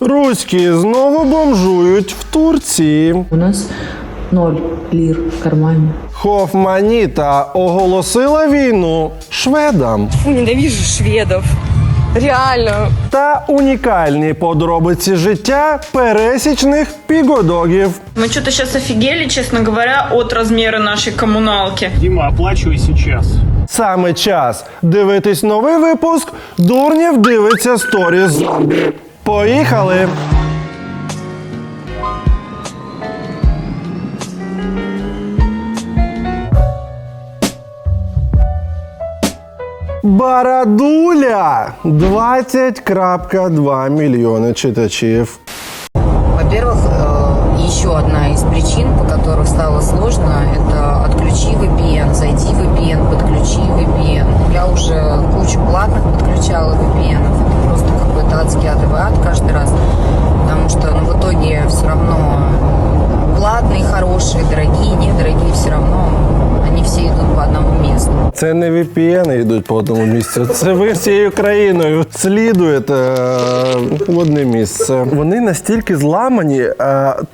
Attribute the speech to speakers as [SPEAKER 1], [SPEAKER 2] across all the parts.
[SPEAKER 1] Руські знову бомжують в Турції.
[SPEAKER 2] У нас 0 лир в кармане.
[SPEAKER 1] Хофманіта оголосила війну шведам.
[SPEAKER 3] Ненавижу шведов. Реально.
[SPEAKER 1] Та унікальні подробиці життя пересічних пігодогів.
[SPEAKER 3] Мы что-то сейчас офигели, честно говоря, от размера нашей коммуналки.
[SPEAKER 4] Дима, оплачивай сейчас.
[SPEAKER 1] Саме час дивитись новий випуск «Дурнів дивиться сторіс зомбі». Поїхали! Барадуля! 20,2 мільйони читачів.
[SPEAKER 5] Во-первых, еще одна из причин, по которых стало сложно, это отключи VPN, зайди в VPN, подключи VPN. Я уже кучу платных подключала VPN. Это просто какой-то адский ад каждый раз. Потому что в итоге все равно платные, хорошие, дорогие, недорогие, все равно они все идут по одному месту.
[SPEAKER 1] Це не VPN йдуть по одному місцю. Це ви всією країною слідуєте в одне місце. Вони настільки зламані,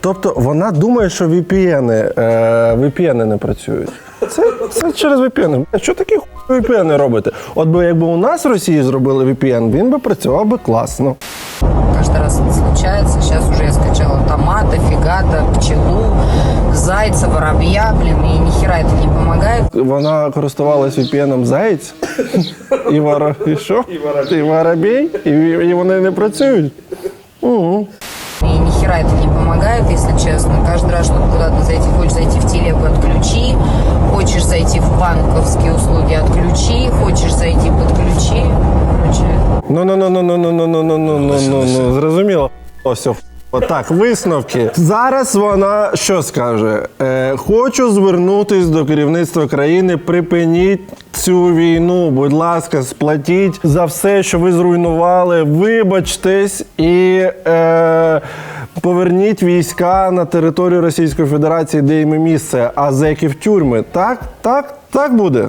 [SPEAKER 1] тобто вона думає, що VPN не працюють. Це через VPN. А що такі VPN робите? От би якби у нас в Росії зробили VPN, він би працював би класно.
[SPEAKER 5] Каждый раз это случается. Сейчас уже я скачала томата, фигата, пчелу, зайца, воробья, и ни хера это не помогает.
[SPEAKER 1] Вона користувалась VPN-ом Заєць і що? І воробей, і вони не працюють. Угу.
[SPEAKER 5] И ни хера это не помогает, если честно. Каждый раз, чтобы куда-то зайти, хочешь зайти в телегу, отключи. Хочешь зайти в банковские услуги, отключи. Хочешь зайти, подключи. Короче.
[SPEAKER 1] Ну, зрозуміло. Ось, так, висновки. Зараз вона що скаже? Хочу звернутись до керівництва країни, припиніть цю війну, будь ласка, сплатіть за все, що ви зруйнували, вибачтесь і поверніть війська на територію Російської Федерації, де їм і місце, а зеків в тюрми. Так буде?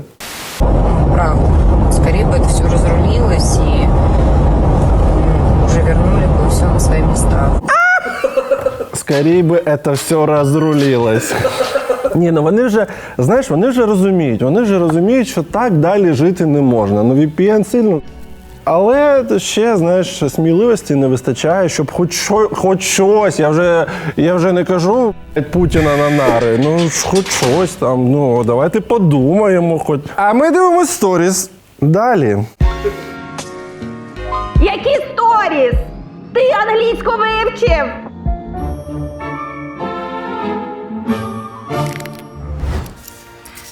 [SPEAKER 5] Правда. Скорее бы это все разрулилось и уже вернули бы все на свои места.
[SPEAKER 1] Скорей би це все розрулилось. Ні, ну вони вже, знаєш, вони вже розуміють, що так далі жити не можна. Ну VPN сильно. Але ще, знаєш, сміливості не вистачає, щоб хоч щось, я вже не кажу Путіна на нари, ну хоч щось там, ну давайте подумаємо хоч. А ми дивимось сторіс. Далі.
[SPEAKER 6] Які сторіс? Ти англійську вивчив?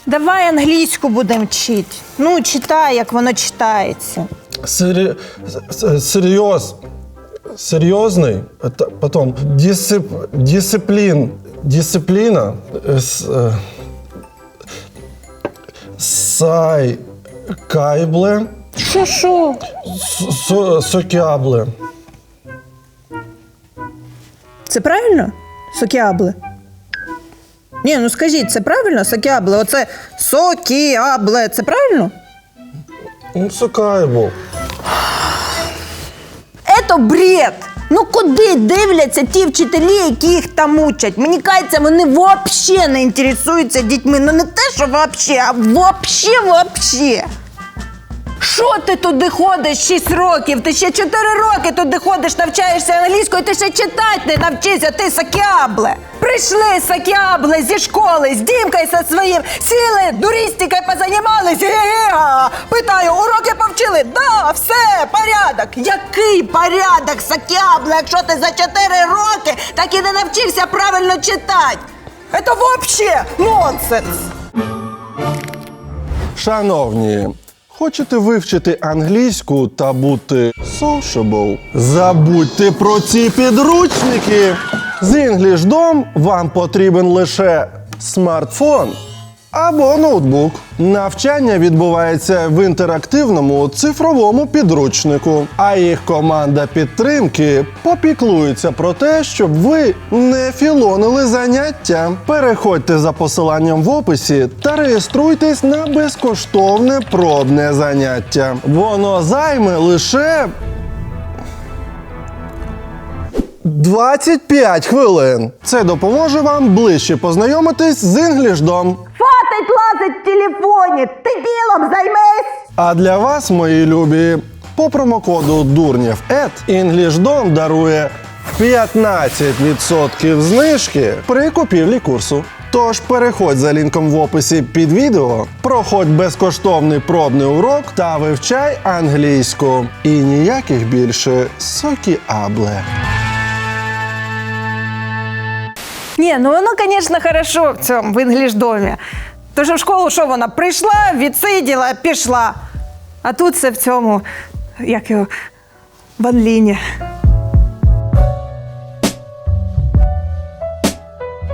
[SPEAKER 6] Давай англійську будемо вчити. Ну, читай, як воно читається.
[SPEAKER 1] Серйозний, потім дисципліна, кайбле,
[SPEAKER 6] Що?
[SPEAKER 1] сокябле.
[SPEAKER 6] Це правильно? Сокіабле? Ні, ну скажіть, це правильно? Сокіабле? Оце сокіабле, це правильно?
[SPEAKER 1] Ну, сокайбл.
[SPEAKER 6] Ето бред! Ну куди дивляться ті вчителі, які їх там учать? Мені кажеться, вони взагалі не інтересуються дітьми. Ну не те, що взагалі, а взагалі. Що ти туди ходиш 6 років? Ти ще 4 роки туди ходиш, навчаєшся англійською, ти ще читати не навчишся, ти сокіабле. Прийшли сокіабле зі школи, з Дімкою зі своїм, сіли, дурістикою позанімались, ге-ге-га. Питаю, уроки повчили? Да, все, порядок. Який порядок, сокіабле, якщо ти за 4 роки так і не навчився правильно читати? Це взагалі нонсенс.
[SPEAKER 1] Шановні, хочете вивчити англійську та бути sociable? Забудьте про ці підручники! З EnglishDom вам потрібен лише смартфон або ноутбук. Навчання відбувається в інтерактивному цифровому підручнику, а їх команда підтримки попіклується про те, щоб ви не філонили заняття. Переходьте за посиланням в описі та реєструйтесь на безкоштовне пробне заняття. Воно займе лише 25 хвилин. Це допоможе вам ближче познайомитись з інглішдом.
[SPEAKER 6] Фатить лазить в телефоні, ти ділом займись!
[SPEAKER 1] А для вас, мої любі, по промокоду DURNYEV інглішдом дарує 15% знижки при купівлі курсу. Тож переходь за лінком в описі під відео, проходь безкоштовний пробний урок та вивчай англійську. І ніяких більше сокі-абле.
[SPEAKER 6] Ні, ну воно, звісно, хорошо в цьому, в інглішдомі. Тож в школу що вона прийшла, відсиділа, пішла. А тут це в цьому, як його, в онліні.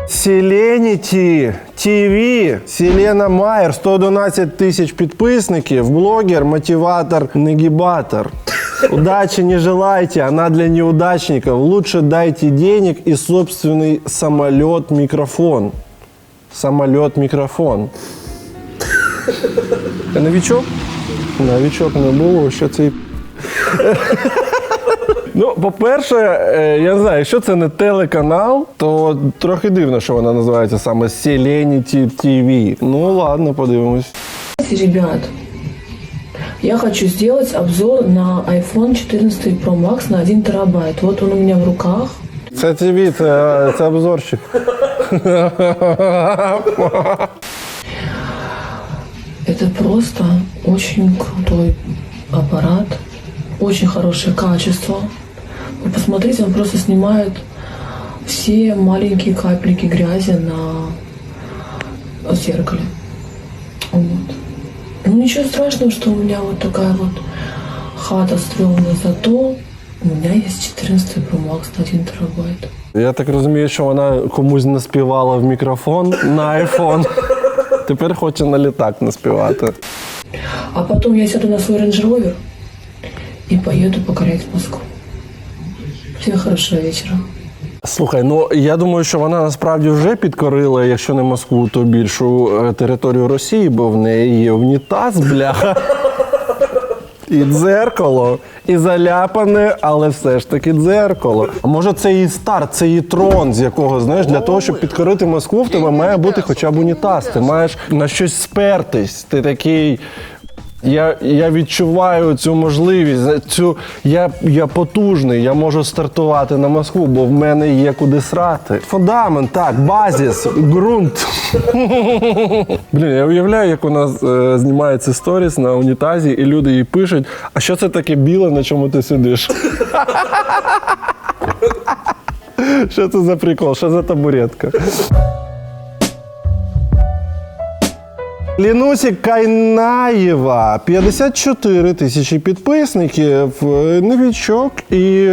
[SPEAKER 1] Selenity TV, Селена Майер, 111 тисяч підписників, блогер, мотиватор, нагибатор. Удачи не желайте, она для неудачников. Лучше дайте денег и собственный самолет-микрофон. Самолет-микрофон. Новичок? Новичок не було, що це... Ну, по-перше, я не знаю, якщо це не телеканал, то трохи дивно, що вона називається саме Selenity TV. Ну, ладно, подивимось.
[SPEAKER 4] Ребят, я хочу сделать обзор на iPhone 14 Pro Max на 1 терабайт. Вот он у меня в руках.
[SPEAKER 1] Це ТВ, це обзорчик.
[SPEAKER 4] Это просто очень крутой аппарат, очень хорошее качество. Вы посмотрите, он просто снимает все маленькие капельки грязи на зеркале. Вот. Ну ничего страшного, что у меня вот такая вот хата стрёмная, зато у меня есть 14 Pro Max на 1 терабайт.
[SPEAKER 1] Я так розумію, що вона комусь наспівала в мікрофон на iPhone. Тепер хоче на літак наспівати.
[SPEAKER 4] А потом я сяду на свой Range Rover и поеду покорять Москву. Всем хорошего вечера.
[SPEAKER 1] Слухай, ну я думаю, що вона насправді вже підкорила, якщо не Москву, то більшу територію Росії, бо в неї є унітаз, бляха. І дзеркало, і заляпане, але все ж таки дзеркало. А може це її старт, це її трон, з якого, знаєш, для того, щоб підкорити Москву, в тебе має бути хоча б унітаз. Ти маєш на щось спертись. Ти такий... Я відчуваю цю можливість, я потужний, я можу стартувати на Москву, бо в мене є куди срати. Фундамент, так, базіс, ґрунт. Блін, я уявляю, як у нас знімається сторіс на унітазі, і люди їй пишуть, а що це таке біле, на чому ти сидиш? Що це за прикол, що за табуретка? Лінусік Кайнаєва, 54 тисячі підписників, новичок і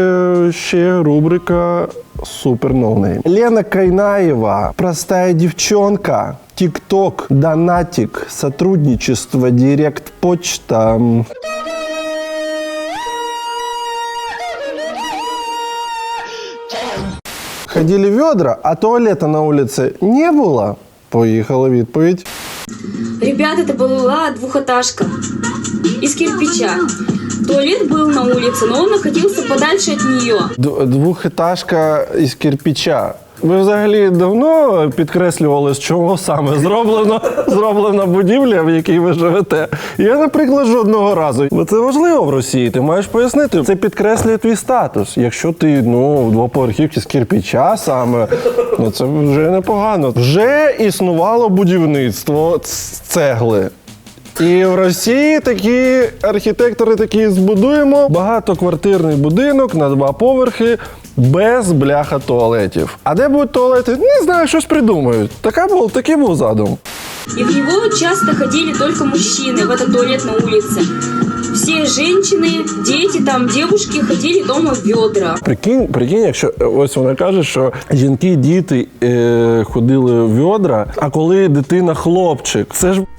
[SPEAKER 1] ще рубрика Супер ноунейм. Лена Кайнаєва, простая девчонка, ТикТок, донатик, сотрудничество, директ-почта. Ходили ведра, а туалета на улице не было? Поїхала відповідь.
[SPEAKER 7] Ребят, это была двухэтажка из кирпича. Туалет был на улице, но он находился подальше от нее.
[SPEAKER 1] Двухэтажка із кирпича. Ви взагалі давно підкреслювали, з чого саме зроблена будівля, в якій ви живете? Я, наприклад, жодного разу. Бо це важливо в Росії, ти маєш пояснити. Це підкреслює твій статус. Якщо ти, в двоповерхівці з кирпича саме, це вже непогано. Вже існувало будівництво з цегли. І в Росії такі архітектори такі збудуємо багатоквартирний будинок на 2 поверхи без бляха туалетів. А де будуть туалети? Не знаю, щось придумають. Такий був задум.
[SPEAKER 7] И в него часто ходили только мужчины в этот туалет на улице. Все женщины, дети, девушки ходили дома в ведра.
[SPEAKER 1] Прикинь, якщо ось вона каже, що жінки, діти ходили в ведра, а коли дитина хлопчик,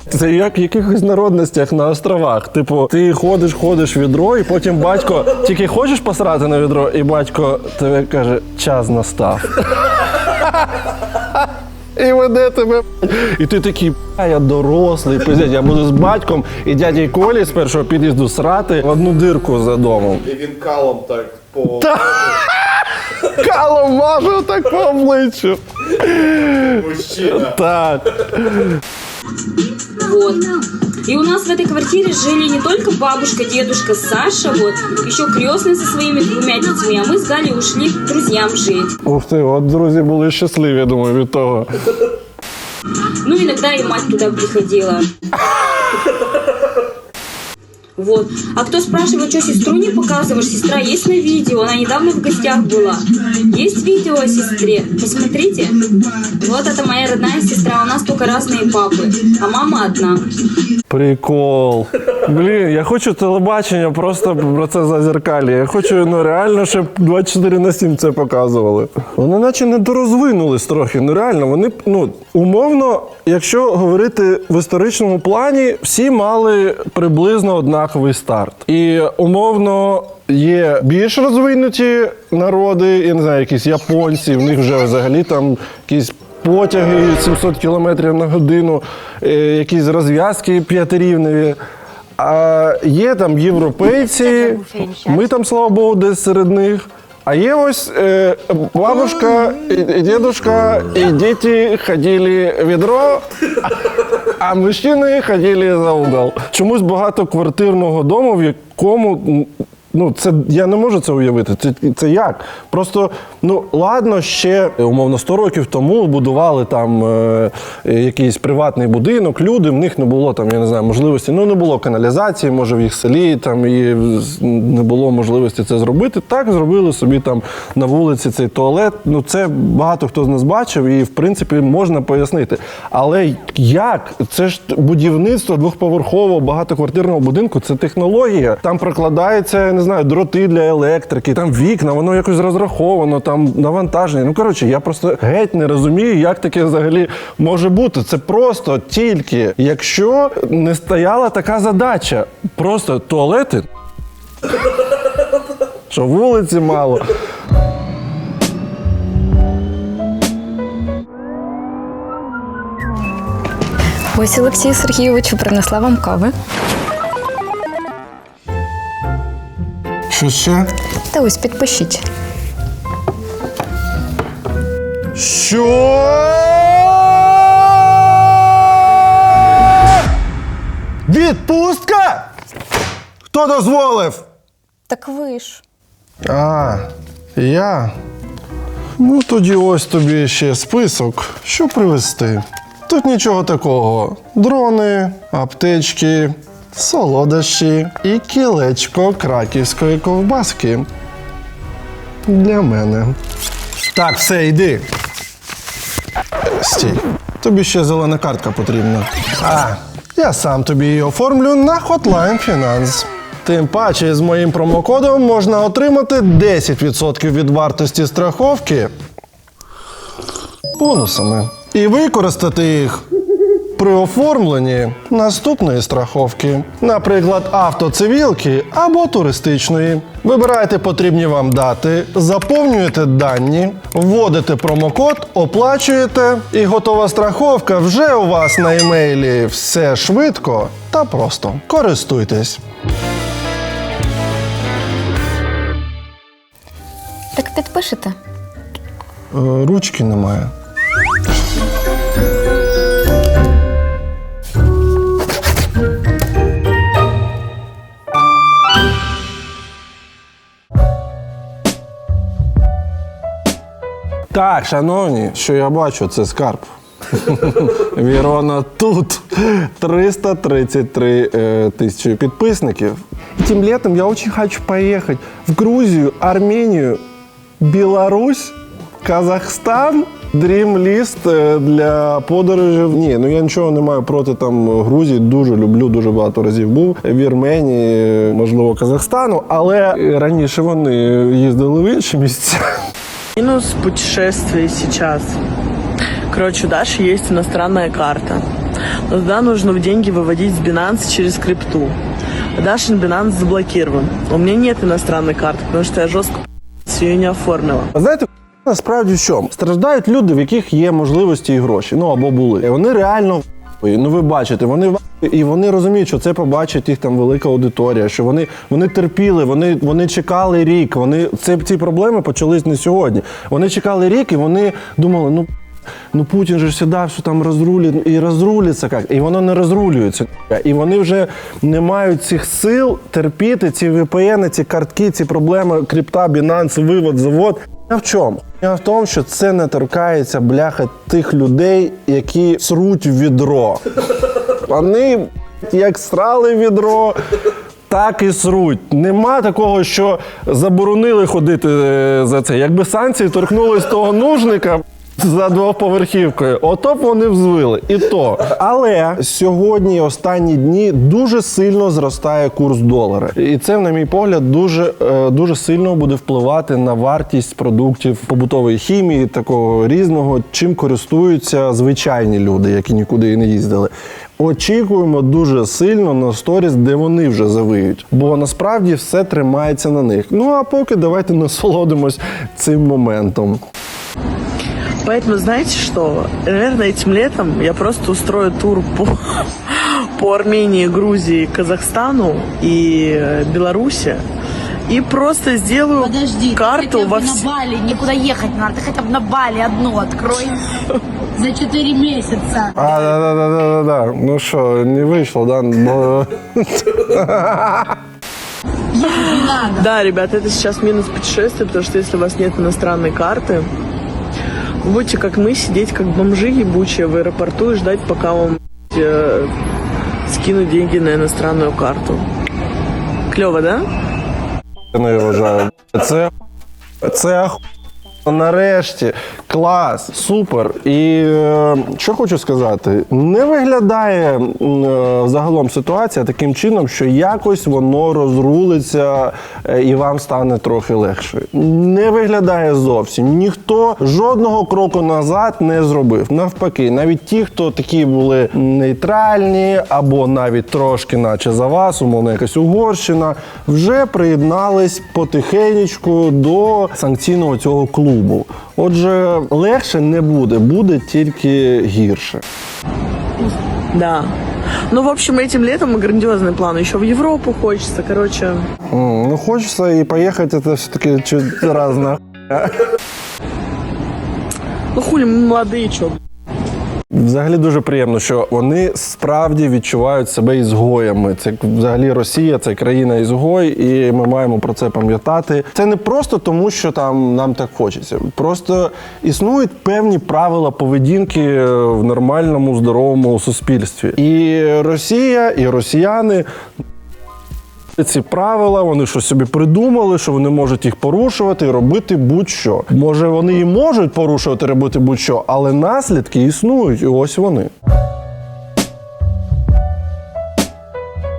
[SPEAKER 1] це як в якихось народностях на островах. Типу, ти ходиш в відро, і потім батько, тільки хочеш посрати на відро, і батько тебе каже, час настав. І веде тебе. І ти такий, я дорослий, пиздець, я буду з батьком і дядей Колі з першого під'їзду срати в одну дирку за домом.
[SPEAKER 8] І він калом так по...
[SPEAKER 1] Калом маже так по обличчю. Мужчина. Так.
[SPEAKER 7] Вот. И у нас в этой квартире жили не только бабушка, дедушка, Саша, вот, еще крестный со своими 2 детьми, а мы с Галей ушли к друзьям жить.
[SPEAKER 1] Ух ти, от друзі були щасливі, я думаю, від того.
[SPEAKER 7] Ну, иногда и мать туда приходила. Вот. А кто спрашивает, что сестру не показываешь? Сестра есть на видео, она недавно в гостях была. Есть видео о сестре? Посмотрите. Вот это моя родная сестра, у нас только разные папы, а мама одна.
[SPEAKER 1] Прикол. Блін, я хочу телебачення просто про це зазеркалі. Я хочу, реально, щоб 24/7 це показували. Вони наче недорозвинулись трохи. Реально, вони, умовно, якщо говорити в історичному плані, всі мали приблизно однаковий старт. І, умовно, є більш розвинуті народи, я не знаю, якісь японці, в них вже взагалі там якісь потяги 700 км на годину, якісь розв'язки 5-рівневі. А є там європейці, ми там, слава Богу, десь серед них. А є ось бабушка, і дедушка, і діти ходили в відро, а мужчини ходили за угол. Чомусь багатоквартирного дому, в якому... це я не можу це уявити. Це як? Просто, ладно, ще, умовно, 100 років тому будували там якийсь приватний будинок, люди, в них не було там, я не знаю, можливості, не було каналізації, може, в їх селі, там, і не було можливості це зробити. Так, зробили собі там на вулиці цей туалет. Це багато хто з нас бачив і, в принципі, можна пояснити. Але як? Це ж будівництво 2-поверхового багатоквартирного будинку, це технологія. Там прокладається, не знаю, дроти для електрики, там вікна, воно якось розраховано, там навантаження. Я просто геть не розумію, як таке взагалі може бути. Це просто тільки, якщо не стояла така задача. Просто туалети, що вулиці мало.
[SPEAKER 8] Ось Олексію Сергійовичу принесла вам кави.
[SPEAKER 1] Що ще?
[SPEAKER 8] Та ось підпишіть.
[SPEAKER 1] Що? Відпустка? Хто дозволив?
[SPEAKER 8] Так ви ж.
[SPEAKER 1] Я? Тоді ось тобі ще список, що привезти. Тут нічого такого. Дрони, аптечки, солодощі і кілечко краківської ковбаски. Для мене. Так, все, йди. Стій. Тобі ще зелена картка потрібна. Я сам тобі її оформлю на Hotline Finance. Тим паче, з моїм промокодом можна отримати 10% від вартості страховки бонусами. І використати їх при оформленні наступної страховки. Наприклад, автоцивілки або туристичної. Вибирайте потрібні вам дати, заповнюєте дані, вводите промокод, оплачуєте, і готова страховка вже у вас на емейлі. Все швидко та просто. Користуйтесь.
[SPEAKER 8] Так підпишете?
[SPEAKER 1] Ручки немає. Так, шановні, що я бачу, це скарб. Вірона тут 333 тисячі підписників. Тим літом я дуже хочу поїхати в Грузію, Арменію, Білорусь, Казахстан. Dream List для подорожів. Ні, я нічого не маю проти там Грузії, дуже люблю, дуже багато разів був. Вірменії, можливо, Казахстану, але раніше вони їздили в інші місця.
[SPEAKER 9] Минус путешествий сейчас. Короче, у Даши есть иностранная карта. Но туда нужно деньги выводить с Binance через крипту. А Дашин Binance заблокирован. У меня нет иностранной карты, потому что я жестко ее не оформила.
[SPEAKER 1] Знаєте, насправді що? Страждають люди, в яких є можливості і гроші. Або були. І вони реально Ну ви бачите, вони і вони розуміють, що це побачить їх там велика аудиторія, що вони терпіли, вони чекали рік. Ці проблеми почались не сьогодні. Вони чекали рік і вони думали, ну Путін же сідав, що там розрулиться як. І воно не розрулюється. І вони вже не мають цих сил терпіти ці VPN, ці картки, ці проблеми, крипта, Binance, вивод, завод. А в чому? А в тому, що це не торкається, бляха, тих людей, які сруть в відро. Вони як срали в відро, так і сруть. Нема такого, що заборонили ходити за це. Якби санкції торкнулись того нужника за двоповерхівкою, ото б вони взвили. І то. Але сьогодні, останні дні, дуже сильно зростає курс долара. І це, на мій погляд, дуже сильно буде впливати на вартість продуктів побутової хімії, такого різного, чим користуються звичайні люди, які нікуди і не їздили. Очікуємо дуже сильно на сторіс, де вони вже завиють. Бо насправді все тримається на них. Ну а поки давайте насолодимось цим моментом.
[SPEAKER 9] Поэтому знаете что? Наверное, этим летом я просто устрою тур по Армении, Грузии, Казахстану и Беларуси. И просто сделаю карту во
[SPEAKER 10] на Бали, никуда ехать не надо. Ты хотя бы на Бали одну открой. За 4 месяца.
[SPEAKER 1] Да. Ну что, не вышло, да?
[SPEAKER 9] Да, ребята, это сейчас минус путешествия, потому что если у вас нет иностранной карты, вы будете, как мы, сидеть как бомжи ебучие в аэропорту и ждать, пока вам скинут деньги на иностранную карту. Клево, да?
[SPEAKER 1] Я не вважаю. Це нарешті. Клас, супер. І що хочу сказати, не виглядає загалом ситуація таким чином, що якось воно розрулиться і вам стане трохи легше. Не виглядає зовсім. Ніхто жодного кроку назад не зробив. Навпаки, навіть ті, хто такі були нейтральні або навіть трошки наче за вас, умовно якась Угорщина, вже приєднались потихенечку до санкційного цього клубу. Отже, легше не буде, буде тільки гірше.
[SPEAKER 9] Да. Ну, в общем, этим летом грандиозный план. Еще в Европу хочется, короче.
[SPEAKER 1] Ну, хочется и поехать, это все-таки чуть разное.
[SPEAKER 9] Ну, хули, мы молодые, чё.
[SPEAKER 1] Взагалі дуже приємно, що вони справді відчувають себе ізгоями. Це взагалі Росія, це країна-ізгой, і ми маємо про це пам'ятати. Це не просто тому, що там нам так хочеться. Просто існують певні правила поведінки в нормальному, здоровому суспільстві. І Росія, і росіяни ці правила, вони щось собі придумали, що вони можуть їх порушувати і робити будь-що. Може, вони і можуть порушувати, робити будь-що, але наслідки існують, і ось вони.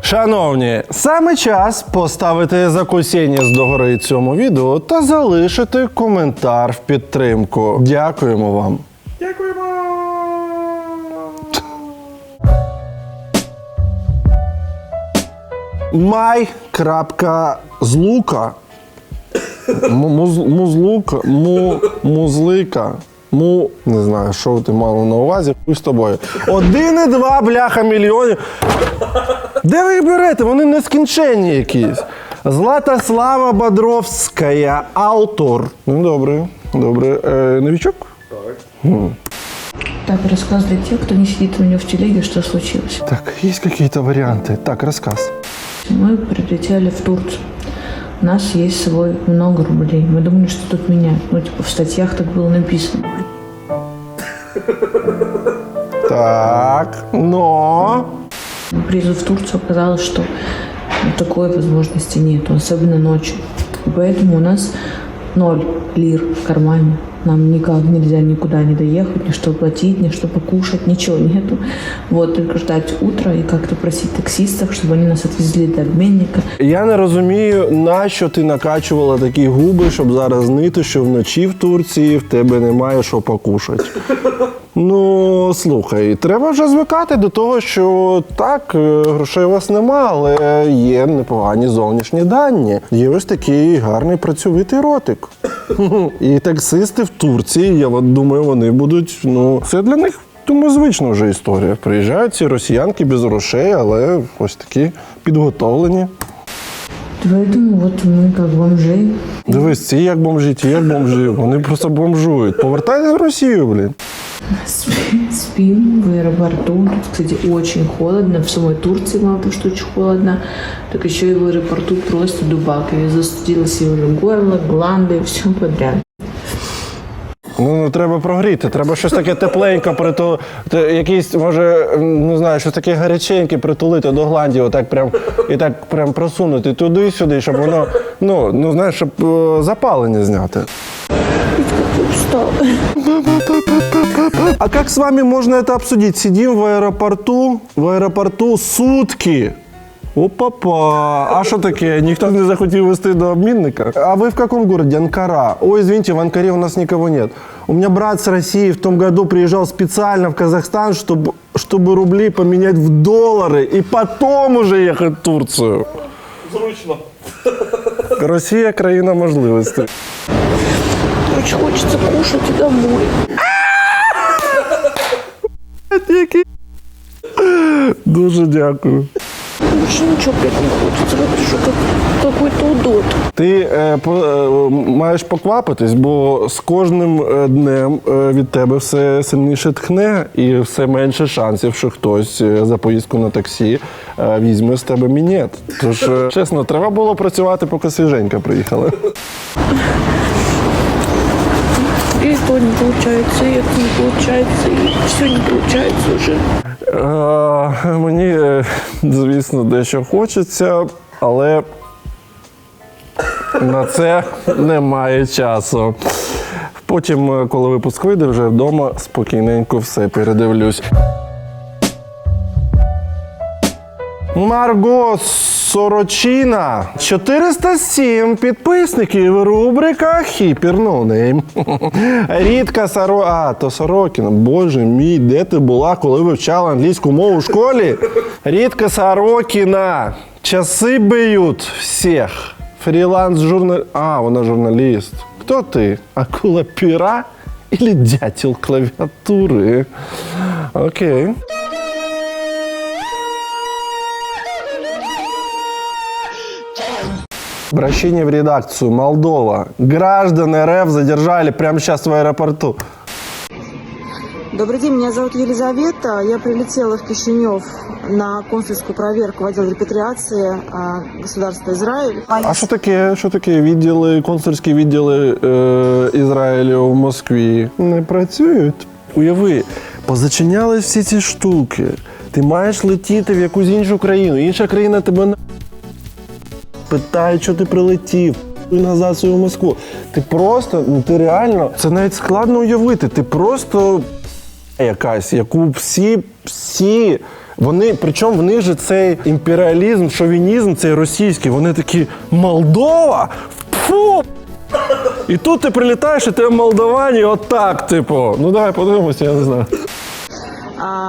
[SPEAKER 1] Шановні, саме час поставити закусєння догори цьому відео та залишити коментар в підтримку. Дякуємо вам. Дякуємо! Май.злука Музлика. Не знаю, що ти мала на увазі. Хуй з тобою. 1,2 бляха мільйонів. Де ви їх берете? Вони нескінченні якісь. Златослава Бодровська, автор. Ну, добре. Новичок? Так.
[SPEAKER 2] Так, рассказ для тех, кто не сидит у него в телеге, что случилось.
[SPEAKER 1] Так, есть какие-то варианты? Так, рассказ.
[SPEAKER 2] Мы прилетели в Турцию. У нас есть с собой много рублей. Мы думали, что тут меняют. Ну, типа, в статьях так было написано.
[SPEAKER 1] Так, но...
[SPEAKER 2] Призу в Турцию оказалось, что такой возможности нет, особенно ночью. И поэтому у нас 0 лир в кармане. Нам никак нельзя никуда не доехать, ни что платить, ни что покушать, ничего нету. Вот, только ждать утра и как-то просить таксистов, чтобы они нас отвезли до обменника.
[SPEAKER 1] Я не розумію, нащо ти накачувала такі губи, щоб зараз нити, що вночі в Турції в тебе немає що покушати. Ну, слухай, треба вже звикати до того, що так, грошей у вас нема, але є непогані зовнішні дані. Є ось такий гарний працьовитий ротик. І таксисти в Турції, я думаю, вони будуть, це для них Думаю, звична вже історія. Приїжджають ці росіянки без грошей, але ось такі підготовлені.
[SPEAKER 2] Поэтому вот мы как бомжи.
[SPEAKER 1] Дивись, ці як бомжі, ті як бомжі. Вони просто бомжують. Повертайтесь в Росію, блін.
[SPEAKER 2] Спим в аэропорту. Тут, кстати, очень холодно. В самой Турции мало того, что очень холодно, так еще и в аэропорту просто дубак. Я застудилась, и уже горло, гланды, все подряд.
[SPEAKER 1] Ну, треба прогріти, треба щось таке тепленьке, якийсь, може, не знаю, щось таке гаряченьке притулити до гландів, отак прям, і так прям просунути туди і сюди, щоб воно, ну знаєш, щоб запалення зняти. А как с вами можно это обсудить? Сидим в аэропорту сутки. Опа-па. А что такое? Никто не захотел вести до обменника? А вы в каком городе? Анкара. Ой, извините, в Анкаре у нас никого нет. У меня брат с России в том году приезжал специально в Казахстан, чтобы рубли поменять в доллары и потом уже ехать в Турцию.
[SPEAKER 9] Зручно.
[SPEAKER 1] Россия – країна можливостей.
[SPEAKER 4] Очень хочется кушать и домой.
[SPEAKER 1] Дуже дякую.
[SPEAKER 4] Больше ничего опять не хочется. Выгляжу как какой-то удот.
[SPEAKER 1] Ти маєш поквапитись, бо з кожним днем від тебе все сильніше тхне і все менше шансів, що хтось за поїздку на таксі візьме з тебе мінет. Тож, чесно, треба було працювати, поки свіженька приїхала.
[SPEAKER 4] И то не получается, и это не получается, и все не получается уже.
[SPEAKER 1] Мені, звісно, дещо хочеться, але на це немає часу. Потім, коли випуск вийде, вже вдома спокійненько все передивлюсь. Марго Сорочина. 407 підписників. Рубрика Hyper No Name. Рідка то Сорокіна. Боже мій, де ти була, коли вивчала англійську мову в школі? Рідка Сорокіна. Часи б'ють всіх. Фріланс-журналіст. Вона журналіст. Хто ти? Акула пера или дятел клавіатури? Окей. Обращение в редакцию. Молдова. Граждан РФ задержали прямо сейчас в аэропорту.
[SPEAKER 11] Добрый день, меня зовут Елизавета. Я прилетела в Кишинев на консульскую проверку в отдел репатриации государства Израиль.
[SPEAKER 1] А що таке? Що таке? Відділи, консульські відділи Ізраїлю в Москві не працюють? Уяви, позачинялись всі ці штуки. Ти маєш летіти в якусь іншу країну. Інша країна тебе питає, що ти прилетів. І назад в свою Москву. Ти просто, ти реально, це навіть складно уявити. Ти просто якась, яку всі, вони, причому в них же цей імперіалізм, шовінізм, цей російський, вони такі, Молдова? Фу! І тут ти прилітаєш, і ти в Молдовані отак, типу. Ну давай подивимося, я не знаю.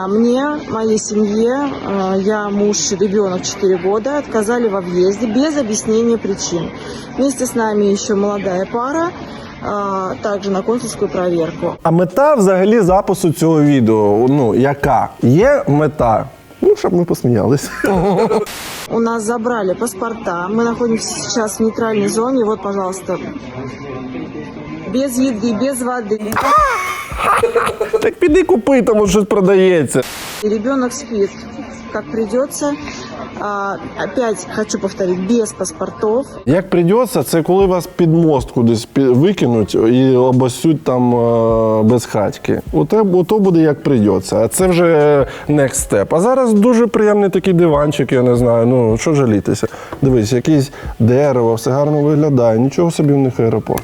[SPEAKER 11] Мне, моей семье, я муж, ребенок 4 года, отказали во въезде без объяснения причин. Вместе с нами еще молодая пара, также на консульскую проверку.
[SPEAKER 1] А мета взагалі запису цього відео, яка? Є мета? Щоб ми посміялись.
[SPEAKER 11] У нас забрали паспорта, мы находимся сейчас в нейтральной зоне, вот, пожалуйста, без еды, без воды.
[SPEAKER 1] Так піди купи, там щось продається.
[SPEAKER 11] И ребенок спит, как придется. Опять хочу повторить, без паспортов.
[SPEAKER 1] Як придеться, це коли вас під мост кудись викинуть і обосють там без хатьки. Ото буде як придеться. А це вже next step. А зараз дуже приємний такий диванчик, я не знаю, що жалітися. Дивись, якесь дерево, все гарно виглядає, нічого собі в них аеропорт.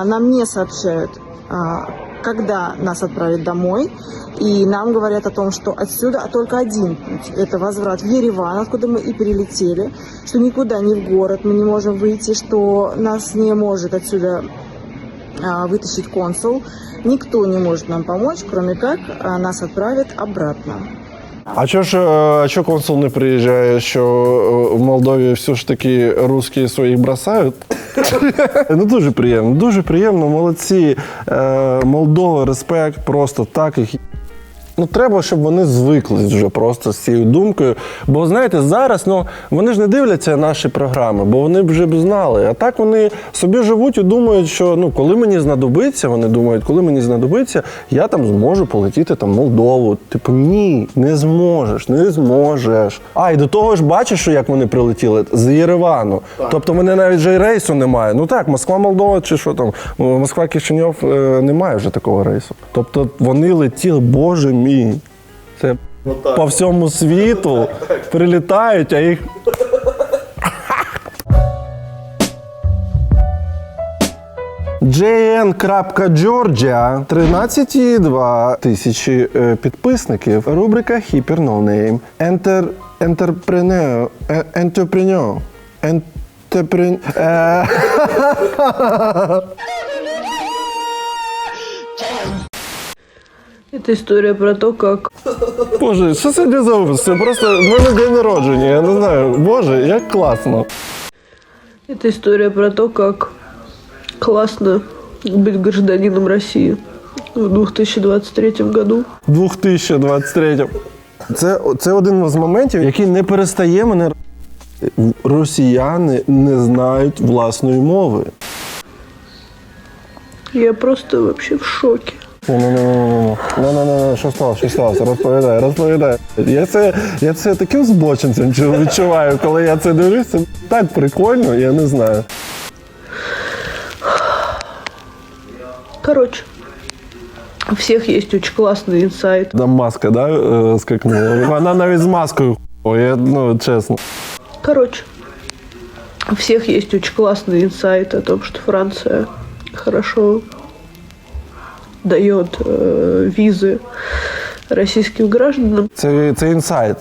[SPEAKER 11] Нам не сообщают, когда нас отправят домой. И нам говорят о том, что отсюда только один путь. Это возврат в Ереван, откуда мы и прилетели. Что никуда не в город мы не можем выйти, что нас не может отсюда вытащить консул. Никто не может нам помочь, кроме как нас отправят обратно.
[SPEAKER 1] А що консул не приїжджає, що в Молдові все ж таки русські своїх бросають? Дуже приємно, молодці. Молдова, респект, просто так їх треба, щоб вони звикли вже просто з цією думкою. Бо, знаєте, зараз, вони ж не дивляться наші програми, бо вони б вже б знали. А так вони собі живуть і думають, що, коли мені знадобиться, вони думають, коли мені знадобиться, я там зможу полетіти в Молдову. Типу, ні, не зможеш. А, і до того ж бачиш, що як вони прилетіли? З Єревану. Так. Тобто вони навіть вже й рейсу немає. Ну так, Москва-Молдова чи що там, Москва-Кишиньов, немає вже такого рейсу. Тобто вони летіли, боже мій, це по всьому світу прилітають, а їх... JN.Georgia, 13,2 тисячі підписників. Рубрика Hyper No Name. Entrepreneur.
[SPEAKER 4] Это история про то, как...
[SPEAKER 1] Боже, що сьогодні за випуск? Це просто в мене день народження, я не знаю. Боже, як класно.
[SPEAKER 4] Это история про то, как классно быть гражданином России в 2023 году.
[SPEAKER 1] 2023. Це один з моментів, який не перестає мене. Росіяни не знають власної мови.
[SPEAKER 4] Я просто вообще в шоке.
[SPEAKER 1] Що сталося? Розповідай. Я це таким збочинцем відчуваю, коли я це дивлюся. Так прикольно, я не знаю.
[SPEAKER 4] Короче, у всех есть очень классный инсайт.
[SPEAKER 1] Там маска, да, скакнула? Вона навіть з маскою, чесно.
[SPEAKER 4] Короче, у всех есть очень классный инсайт о том, что Франция хорошо дает визы российским гражданам.
[SPEAKER 1] Це інсайт.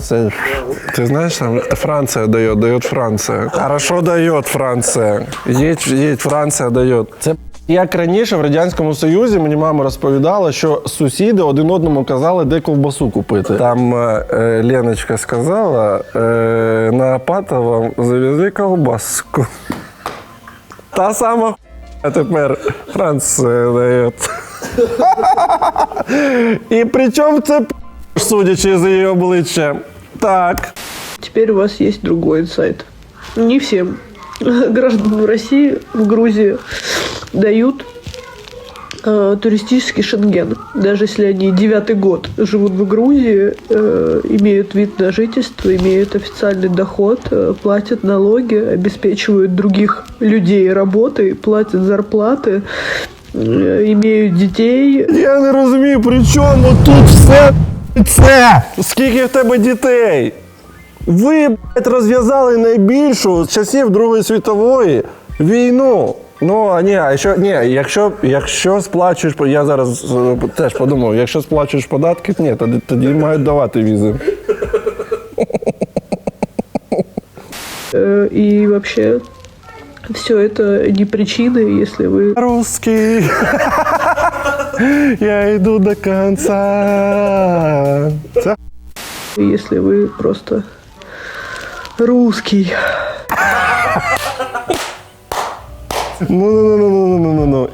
[SPEAKER 1] Ти знаєш, там Франція дає Франція. Хорошо дає Франція. Їдь, Франція дає. Це як раніше в Радянському Союзі мені мама розповідала, що сусіди один одному казали, де ковбасу купити. Там Леночка сказала, на Апатова завези ковбаску. Та сама а тепер Франція дає. І причому це судячи за її обличчям. Так.
[SPEAKER 4] Теперь у вас есть другой инсайт. Не всем гражданам России в Грузии дают туристический шенген. Даже если они 9-й год живут в Грузии, имеют вид на жительство, имеют официальный доход, платят налоги, обеспечивают других людей работой, платят зарплаты, имеют детей.
[SPEAKER 1] Я не розумію, при чому тут все це? Скільки в тебе дітей? Ви, розв'язали найбільшу з часів Другої світової війну. Якщо сплачуєш, я зараз теж подумав, якщо сплачуєш податки, тоді мають давати візи.
[SPEAKER 4] И вообще, все это не причины, если вы...
[SPEAKER 1] Русский, я иду до конца.
[SPEAKER 4] Если вы просто русский.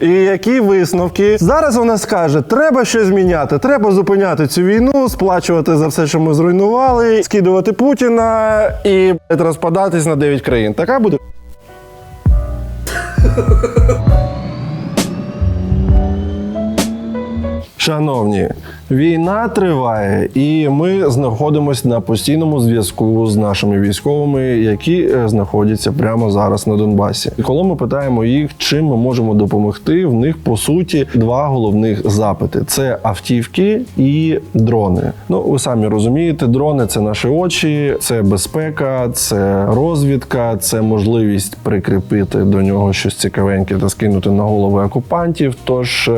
[SPEAKER 1] І які висновки? Зараз вона скаже, треба щось зміняти, треба зупиняти цю війну, сплачувати за все, що ми зруйнували, скидувати Путіна і розпадатись на 9 країн. Така буде? Шановні, війна триває, і ми знаходимося на постійному зв'язку з нашими військовими, які знаходяться прямо зараз на Донбасі. І коли ми питаємо їх, чим ми можемо допомогти, в них, по суті, два головних запити. Це автівки і дрони. Ви самі розумієте, дрони – це наші очі, це безпека, це розвідка, це можливість прикріпити до нього щось цікавеньке та скинути на голови окупантів. Тож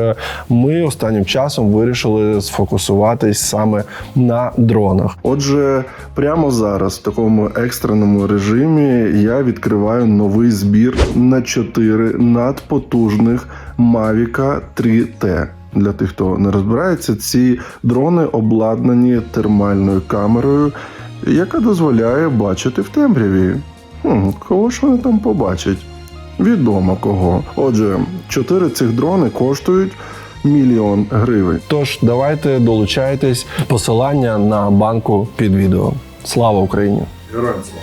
[SPEAKER 1] ми останнім часом вирішили сфокусуватись саме на дронах. Отже, прямо зараз в такому екстреному режимі я відкриваю новий збір на 4 надпотужних Mavic 3T. Для тих, хто не розбирається, ці дрони обладнані термальною камерою, яка дозволяє бачити в темряві. Кого ж вони там побачать? Відомо кого. Отже, 4 цих дрони коштують мільйон гривень. Тож давайте долучайтесь. Посилання на банку під відео. Слава Україні! Героям слава!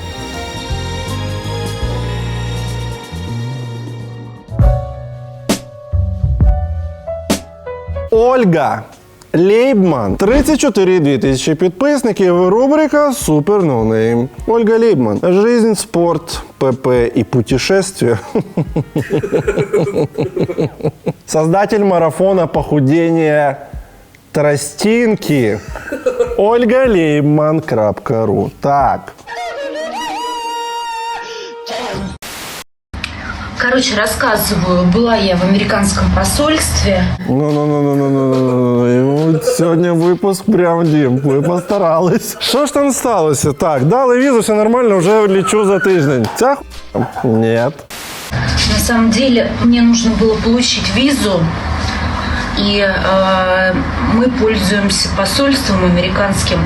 [SPEAKER 1] Ольга Лейбман. 34 тисячі підписників. Рубрика «Супер ноунейм». Ольга Лейбман. Жизнь, спорт, ПП и путешествия. Создатель марафона похудения тростинки. OlgaLeibman.ru. Так.
[SPEAKER 10] Короче, рассказываю. Была я в американском посольстве.
[SPEAKER 1] Ну. І от сьогодні випуск прям, Дім, ви постарались. Що ж там сталося? Так, дали візу, все нормально, вже лічу за тиждень. Ця хуйня? Нет.
[SPEAKER 10] На самом деле, мне нужно было получить визу. И мы пользуемся посольством американским,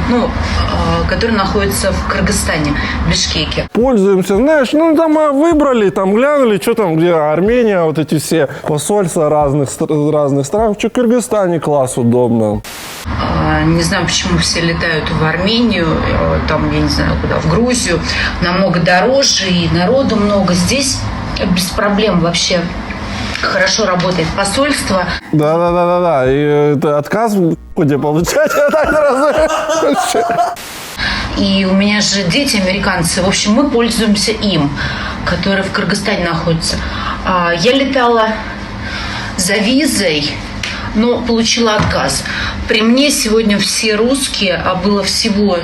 [SPEAKER 10] которое находится в Кыргызстане, в Бишкеке.
[SPEAKER 1] Пользуемся, знаешь, там выбрали, там глянули, что там, где Армения, вот эти все посольства разных стран. Что в Кыргызстане класс удобно.
[SPEAKER 10] Не знаю, почему все летают в Армению, там, я не знаю, куда, в Грузию. Намного дороже и народу много. Здесь без проблем вообще. Хорошо работает посольство.
[SPEAKER 1] Да. И это отказ где получать, я так разумею.
[SPEAKER 10] И у меня же дети американцы. В общем, мы пользуемся им, которые в Кыргызстане находятся. Я летала за визой, но получила отказ. При мне сегодня все русские, а было всего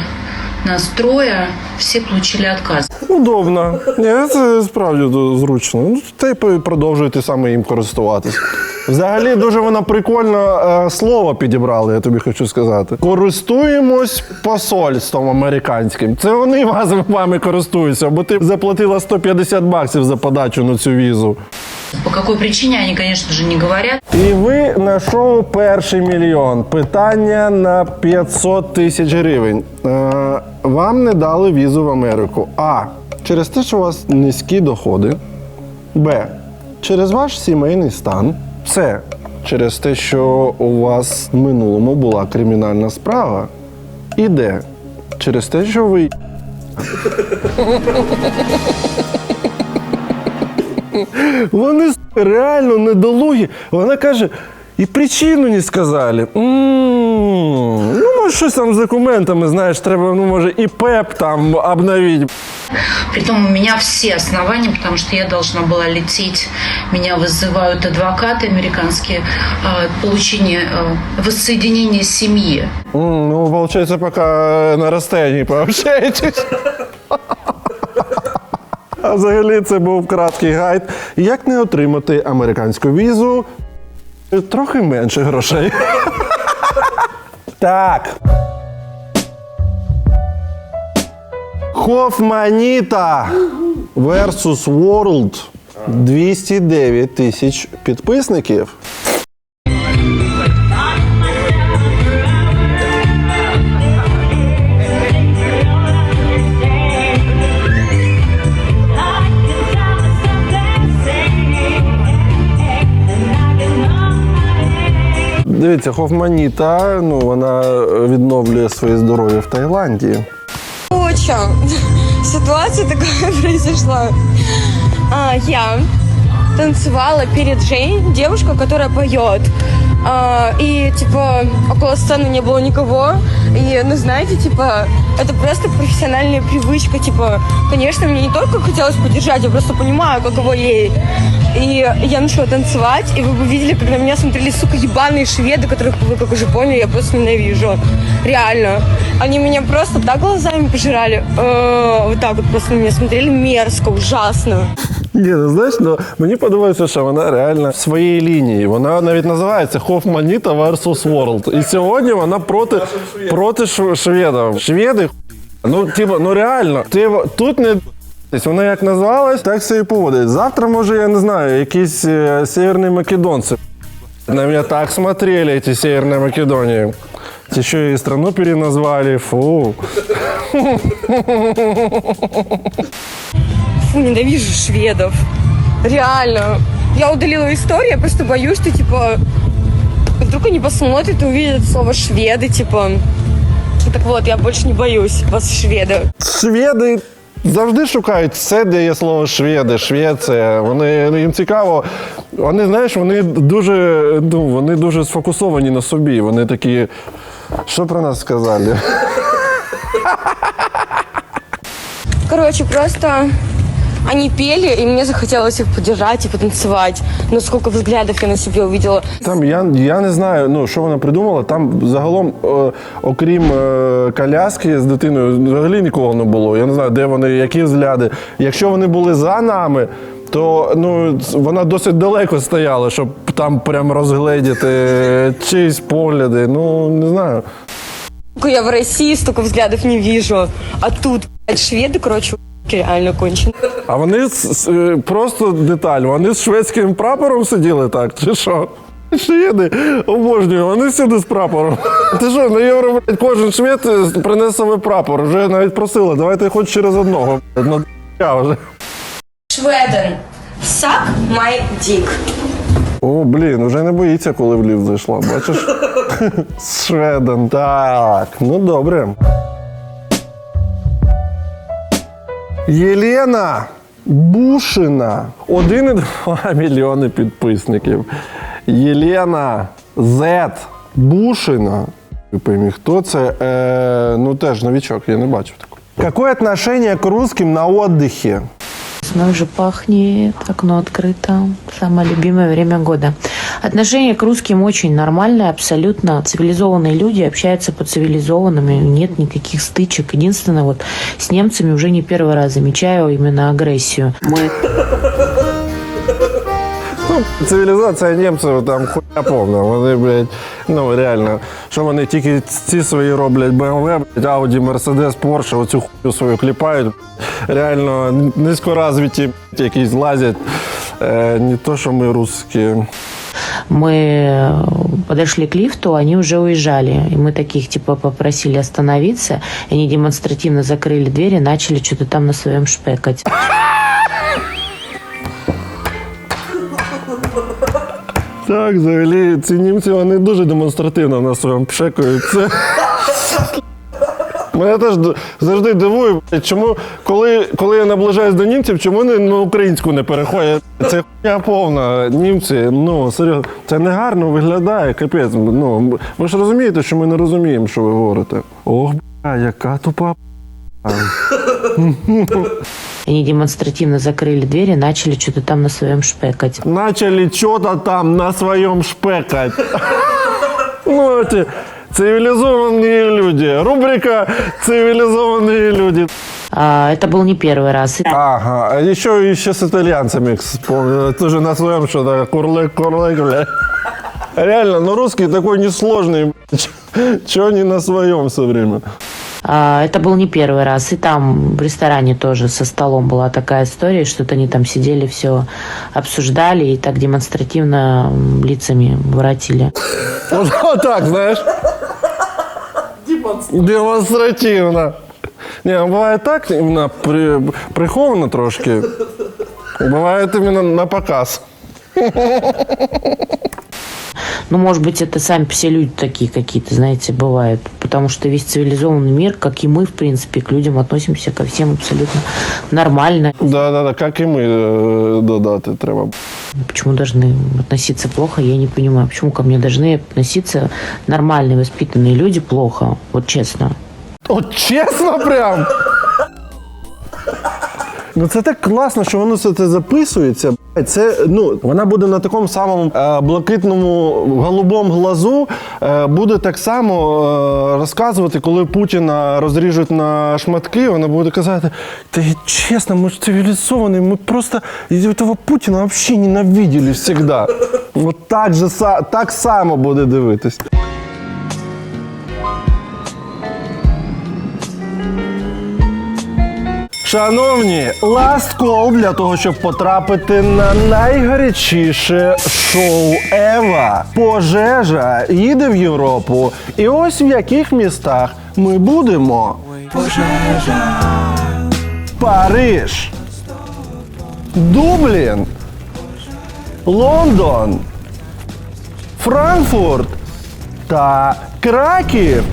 [SPEAKER 10] нас трое, все получили отказ.
[SPEAKER 1] Удобно. Ні, це справді зручно. Та й продовжуйте саме їм користуватись. Взагалі, дуже воно прикольно слово підібрали, я тобі хочу сказати. Користуємось посольством американським. Це вони вами користуються, бо ти заплатила $150 за подачу на цю візу.
[SPEAKER 10] По какой причине, они, конечно же, не говорят.
[SPEAKER 1] І ви на шоу «Перший мільйон». Питання на 500 тисяч гривень. Вам не дали візу в Америку. А. Через те, що у вас низькі доходи. Б. Через ваш сімейний стан. С. Через те, що у вас в минулому була кримінальна справа. І Д. Через те, що ви... Вони реально недолугі. Вона каже, і причину не сказали. Може, щось там з документами, знаєш, треба, може, і ПЕП там обновити.
[SPEAKER 10] Притом у меня все основания, потому что я должна была лететь. Меня вызывают адвокаты американские, получение воссоединения семьи.
[SPEAKER 1] Ну, получается, пока на расстоянии пообщаетесь. А взагалі це був краткий гайд. Як не отримати американську візу? Трохи менше грошей. Так. Хофманіта versus World. 209 тисяч підписників. Дивіться, Хофманіта, вона відновлює своє здоров'я в Таїланді.
[SPEAKER 12] Ситуация такая произошла. Я танцевала перед Жень, девушка, которая поет. И, около сцены не было никого. И, знаете, это просто профессиональная привычка. Конечно, мне не только хотелось поддержать, я просто понимаю, каково ей. И я начала танцевать, и вы бы видели, как на меня смотрели, сука, ебаные шведы, которых вы, как уже поняли, я просто ненавижу. Реально. Они меня просто так глазами пожирали. Вот так вот просто на меня смотрели мерзко, ужасно.
[SPEAKER 1] Ні, знаєш, мені подобається, що вона реально в своїй лінії. Вона навіть називається Хофманіта versus World. І сьогодні вона проти шведів. Шведи, реально, тут не вона як назвалась, так себе і поводить. Завтра, може, я не знаю, якісь северні македонці. На меня так смотрели эти Северные Македонии. Еще и страну переназвали. Фу.
[SPEAKER 12] Фу, ненавижу шведов. Реально. Я удалила историю, я просто боюсь, что, Вдруг они посмотрят и увидят слово «шведы», типа... Так вот, я больше не боюсь вас, шведы.
[SPEAKER 1] Шведи завжди шукають все, де є слово шведи, Швеція. Їм цікаво. Вони, знаєш, вони дуже сфокусовані на собі. Вони такі, що про нас сказали?
[SPEAKER 12] Короче, просто они пели, и мне захотелось их поддержать и потанцевать. Но сколько взглядов я на себе увидела.
[SPEAKER 1] Там, я не знаю, що вона придумала. Там загалом, окрім коляски з дитиною, взагалі нікого не було. Я не знаю, де вони, які взгляди. Якщо вони були за нами, то вона досить далеко стояла, щоб там прям розгледіти чиїсь погляди. Не знаю.
[SPEAKER 12] Я в России столько взглядов не вижу. А тут, блядь, шведы, короче, реально кончены.
[SPEAKER 1] А вони просто деталь, вони з шведським прапором сиділи так, чи що? Шведи, обожнюю, вони сюди з прапором. Ти що, на Євро, блядь, кожен швед принесе собі прапор. Вже навіть просила, давайте хоч через одного. Вже.
[SPEAKER 12] Шведен, suck my dick.
[SPEAKER 1] О, блін, вже не боїться, коли в ліфт зайшла, бачиш? Шведен, так, добре. Єлена Бушина, 1,2 мільйони підписників. Єлена З. Бушина. Ви поймі, хто це? Теж новичок, я не бачив такого. Какое отношение к русским на отдыхе?
[SPEAKER 13] Весной уже пахнет, окно открыто. Самое любимое время года. Отношение к русским очень нормальное, абсолютно. Цивилизованные люди общаются по-цивилизованному, нет никаких стычек. Единственное, вот с немцами уже не первый раз замечаю именно агрессию.
[SPEAKER 1] Цивілізація німців там хуйня повна. Вони, блядь, реально, що вони тільки ці свої роблять BMW, блядь, Audi, Mercedes, Porsche, оцю хуйню свою кліпають. Реально низькоразвиті, якісь лазять. Не то, що ми русські.
[SPEAKER 13] Мы подошли к лифту, они уже уезжали. И мы таких типа попросили остановиться. И они демонстративно закрыли дверь и начали что-то там на своем шпекать.
[SPEAKER 1] Так, взагалі, ці німці, вони дуже демонстративно на своєму пшекають. Це... Мене теж завжди дивує, чому, коли я наближаюсь до німців, чому вони на українську не переходять. Це хуйня повна. Німці, серйозно, це не гарно виглядає, капець. Ви ж розумієте, що ми не розуміємо, що ви говорите. Ох, яка тупа.
[SPEAKER 13] Они демонстративно закрыли дверь и начали что-то там на своем шпекать.
[SPEAKER 1] Начали что-то там на своем шпекать. Эти цивилизованные люди. Рубрика «Цивилизованные люди».
[SPEAKER 13] Это был не первый раз.
[SPEAKER 1] Ага, а еще с итальянцами вспомнил. Тоже на своем что-то курлык, бля. Реально, русский такой несложный. Чего не на своем все время?
[SPEAKER 13] Это был не первый раз. И там в ресторане тоже со столом была такая история, что-то они там сидели, все обсуждали и так демонстративно лицами воротили.
[SPEAKER 1] Вот так, знаешь? Демонстративно. Не, бывает так, именно приховано трошки. Бывает именно на показ.
[SPEAKER 13] Может быть, это сами все люди такие какие-то, знаете, бывают. Потому что весь цивилизованный мир, как и мы, в принципе, к людям относимся ко всем абсолютно нормально.
[SPEAKER 1] Да, как и мы, додати треба.
[SPEAKER 13] Почему должны относиться плохо, я не понимаю. Почему ко мне должны относиться нормальные, воспитанные люди плохо? Вот честно.
[SPEAKER 1] От чесно прям? Це так класно, що воно все це записується. Це, вона буде на такому самому блакитному голубому глазу, буде так само розказувати, коли Путіна розріжуть на шматки, вона буде казати, та чесно, ми ж цивілізовані, ми просто цього Путіна взагалі ненавиділи завжди. От так само буде дивитись. Шановні, last call для того, щоб потрапити на найгарячіше шоу Ева. Пожежа їде в Європу. І ось в яких містах ми будемо. Пожежа. Париж. Дублін. Лондон. Франкфурт та Краків.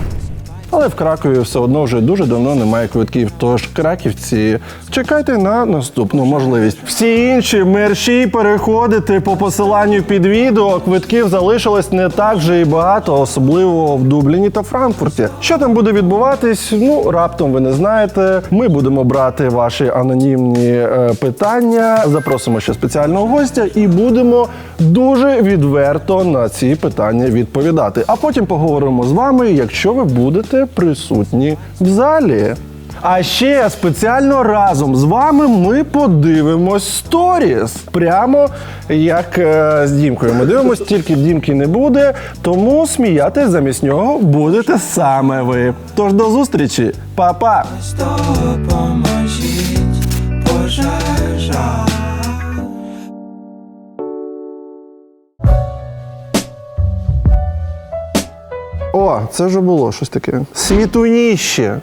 [SPEAKER 1] Але в Кракові все одно вже дуже давно немає квитків, тож краківці, чекайте на наступну можливість. Всі інші мерщій переходити по посиланню під відео, квитків залишилось не так вже і багато, особливо в Дубліні та Франкфурті. Що там буде відбуватись, раптом ви не знаєте. Ми будемо брати ваші анонімні питання, запросимо ще спеціального гостя і будемо дуже відверто на ці питання відповідати. А потім поговоримо з вами, якщо ви будете присутні в залі. А ще спеціально разом з вами ми подивимось сторіс. Прямо як з Дімкою. Ми дивимось, тільки Дімки не буде, тому сміятись замість нього будете саме ви. Тож до зустрічі. Па-па! О, це вже було щось таке. Світуніще.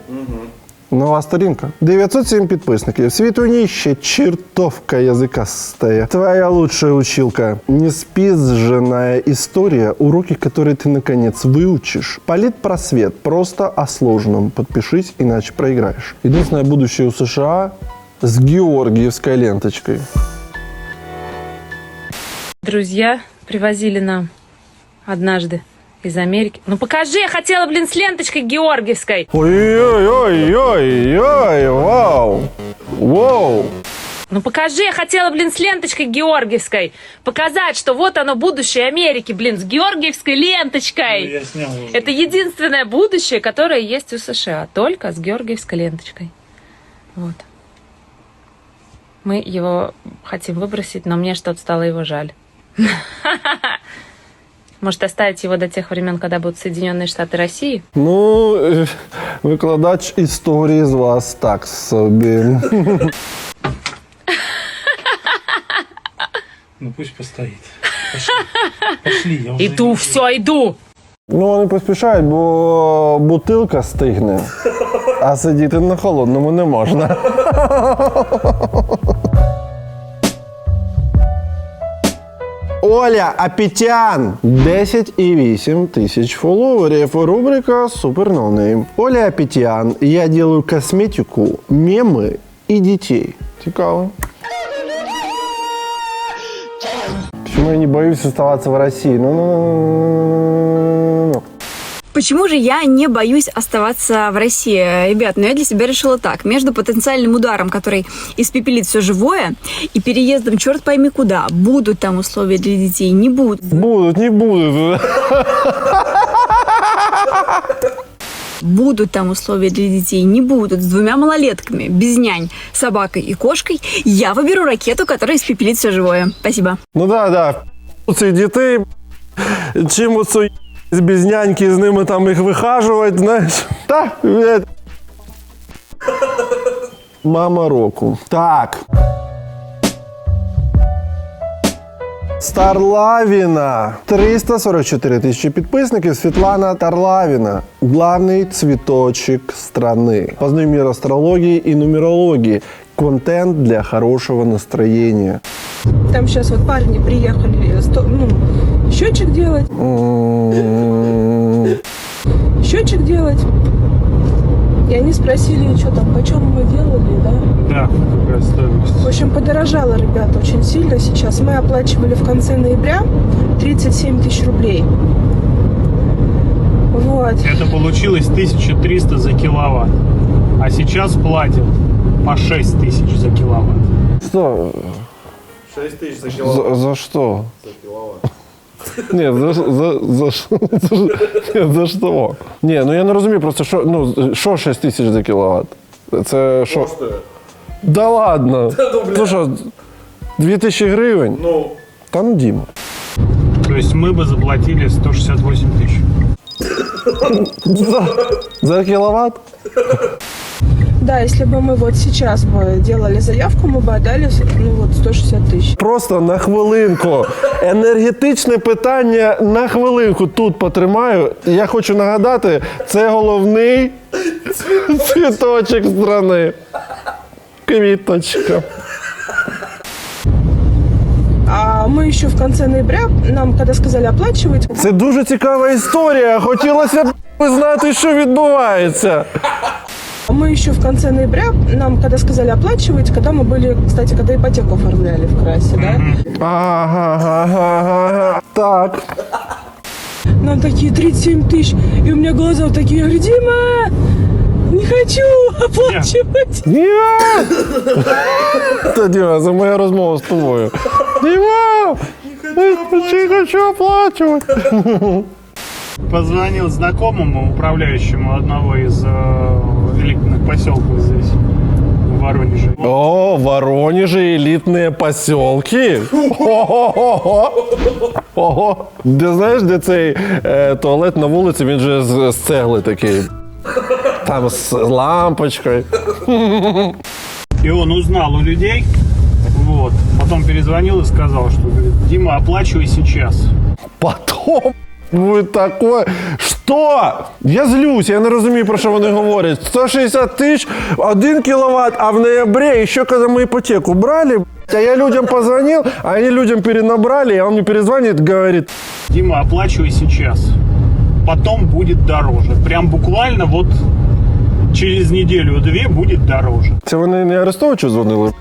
[SPEAKER 1] Нова сторінка. 907 підписників. Світуніще, чертовка языкастая. Твоя лучшая училка. Неспизженная история. Уроки, которые ты наконец выучишь. Политпросвет. Просто о сложном. Подпишись, иначе проиграешь. Единственное будущее у США с георгиевской ленточкой.
[SPEAKER 14] Друзья привозили нам однажды из Америки. Ну покажи, я хотела, с ленточкой георгиевской.
[SPEAKER 1] Ой-ой-ой-ой-ой, вау. Вау.
[SPEAKER 14] Ну покажи, я хотела, с ленточкой георгиевской. Показать, что вот оно будущее Америки, с георгиевской ленточкой.
[SPEAKER 15] Я снял уже.
[SPEAKER 14] Это единственное будущее, которое есть у США. Только с георгиевской ленточкой. Вот. Мы его хотим выбросить, но мне что-то стало его жаль. Может, оставить его до тех времен, когда будут Соединенные Штаты России?
[SPEAKER 1] Викладач історії з вас так собі.
[SPEAKER 15] Ну пусть постоит. Пошли, я уже...
[SPEAKER 14] Иду, все, иду!
[SPEAKER 1] Вони поспішають, бо бутилка стигне, а сидіти на холодному не можна. Оля Апетян, 10,8 тисяч фоловерів. Рубрика Супер ноунейм. Оля Апетян, я делаю косметику, мемы и детей. Цікаво. Почему я не боюсь оставаться в России? Ну.
[SPEAKER 16] Почему же я не боюсь оставаться в России? Ребят, я для себя решила так. Между потенциальным ударом, который испепелит все живое, и переездом черт пойми куда. Будут там условия для детей? Не будут.
[SPEAKER 1] Будут, не будут.
[SPEAKER 16] Будут там условия для детей? Не будут. С 2 малолетками, без нянь, собакой и кошкой. Я выберу ракету, которая испепелит все живое. Спасибо.
[SPEAKER 1] Ну да. Цих дітей, чим оце без няньки, з ними там їх вихажувати, знаєш. Так, мама року. Так. Старлавіна. 344 тисячі підписників. Світлана Тарлавіна. Главный цветочек страны. Познай мир астрологии и нумерологии. Контент для хорошего настроения.
[SPEAKER 17] Там сейчас вот парни приехали, счетчик делать. Счетчик делать. И они спросили, что там, почем мы делали, да?
[SPEAKER 15] Да, какая стоимость.
[SPEAKER 17] В общем, подорожало, ребята, очень сильно сейчас. Мы оплачивали в конце ноября 37 тысяч рублей. Вот.
[SPEAKER 15] Это получилось 1300 за киловатт. А сейчас платят по 6 тысяч за киловатт.
[SPEAKER 1] Что?
[SPEAKER 15] 6 тысяч за киловатт.
[SPEAKER 1] За что?
[SPEAKER 15] За киловатт.
[SPEAKER 1] Ні, за що? Ні, я не розумію просто, що 6 тисяч за кіловат? Це що?
[SPEAKER 15] Коштує.
[SPEAKER 1] Да ладно. Ну що, 2000 гривень? Та ну, Діма.
[SPEAKER 15] То есть мы бы заплатили 168 тысяч.
[SPEAKER 1] За киловатт?
[SPEAKER 17] Да, если бы мы вот сейчас бы делали заявку, мы бы отдали 160 тысяч.
[SPEAKER 1] Просто на хвилинку. Енергетичне питання на хвилинку тут потримаю. Я хочу нагадати, це головний цвіточок страни. Квіточка.
[SPEAKER 17] А Мы еще в конце ноября, нам когда сказали оплачивать...
[SPEAKER 1] Це дуже цікава історія. Хотілося б знати, що відбувається.
[SPEAKER 17] Мы еще в конце ноября, нам когда сказали оплачивать, когда мы были, кстати, когда ипотеку оформляли в Красе, да?
[SPEAKER 1] Ага. Так.
[SPEAKER 17] Нам такие 37 тысяч, и у меня глаза вот такие, я говорю, Дима, не хочу оплачивать.
[SPEAKER 1] Нет! Та, Діма, це моя розмова з тобою. Діма! Не хочу оплачувати.
[SPEAKER 15] Позвонил знакомому, управляющему одного из элитных поселков здесь, в Воронеже.
[SPEAKER 1] О, в Воронеже элитные поселки. Ого. Де знаєш, де цей туалет на вулиці, він же з цегли такий. Там з лампочкою.
[SPEAKER 15] И он узнал у людей, вот, потом перезвонил и сказал, что, говорит, Дима, оплачивай сейчас.
[SPEAKER 1] Потом будет такое. Що? Я злюсь, я не розумію, про що вони говорять. 160 тисяч, 1 кіловат, а в ноябре, еще когда мы ипотеку брали, а я людям позвонил, а они людям перенабрали, и он мне перезвонит, говорит:
[SPEAKER 15] Дима, оплачивай сейчас, потом будет дороже. Прям буквально вот через неделю-две будет дороже.
[SPEAKER 1] Це вони не Арестовичу дзвонили?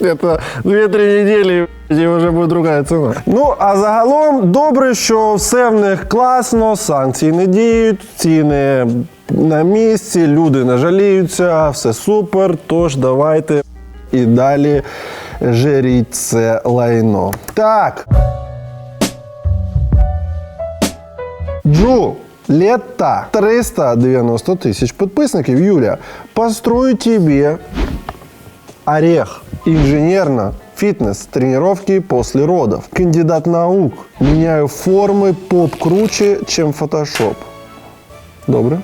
[SPEAKER 1] Это 2-3 недели, і вже буде друга ціна. Ну, а загалом добре, що все в них класно, санкції не діють, ціни на місці, люди не жаліються, все супер, тож давайте і далі жеріть це лайно. Так. Лето 390 тысяч подписчиков. Юля, построю тебе орех. Инженерно, фитнес, тренировки после родов. Кандидат наук. Меняю формы, поп круче, чем фотошоп. Добро.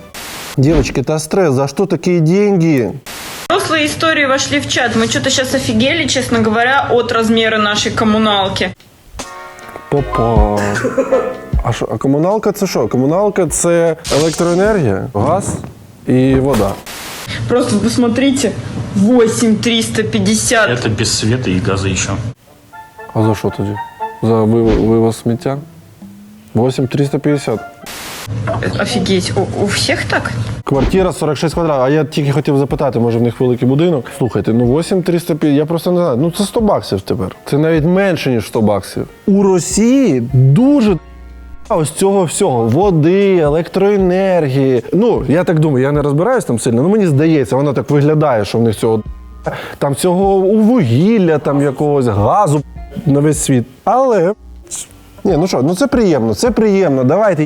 [SPEAKER 1] Девочки, это стресс. За что такие деньги?
[SPEAKER 3] Взрослые истории вошли в чат. Мы что-то сейчас офигели, честно говоря, от размера нашей коммуналки.
[SPEAKER 1] Попа. А комуналка це що? Комуналка це електроенергія, газ і вода.
[SPEAKER 3] Просто посмотрите, 8350.
[SPEAKER 18] Это без света и газа еще.
[SPEAKER 1] А за що тоді? За вивоз сміття? 8350.
[SPEAKER 3] Офігеть, у всіх так?
[SPEAKER 1] Квартира 46 квадратів. А я тільки хотів запитати, може в них великий будинок? Слухайте, ну 8350, я просто не знаю. Ну це 100 баксів тепер. Це навіть менше, ніж 100 баксів. У Росії дуже ось цього всього. Води, електроенергії. Ну, я так думаю, я не розбираюсь там сильно, але мені здається, воно так виглядає, що в них цього там цього у вугілля, там якогось газу на весь світ. Але, ні, ну що, ну це приємно, давайте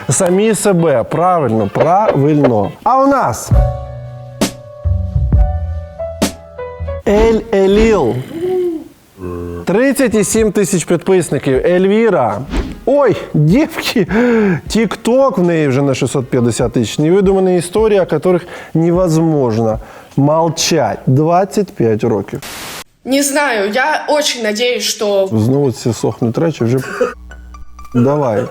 [SPEAKER 1] самі себе, правильно. А у нас Ель-Еліл. 37 тисяч підписників. Ельвіра. Ой, дівки, тік-ток в неї вже на 650 тисяч. Невидумані історії, о яких невозможно молчать. 25 років.
[SPEAKER 12] Не знаю, я очень надеюсь, что...
[SPEAKER 1] Знову ці сохнуть речі, вже... Давай.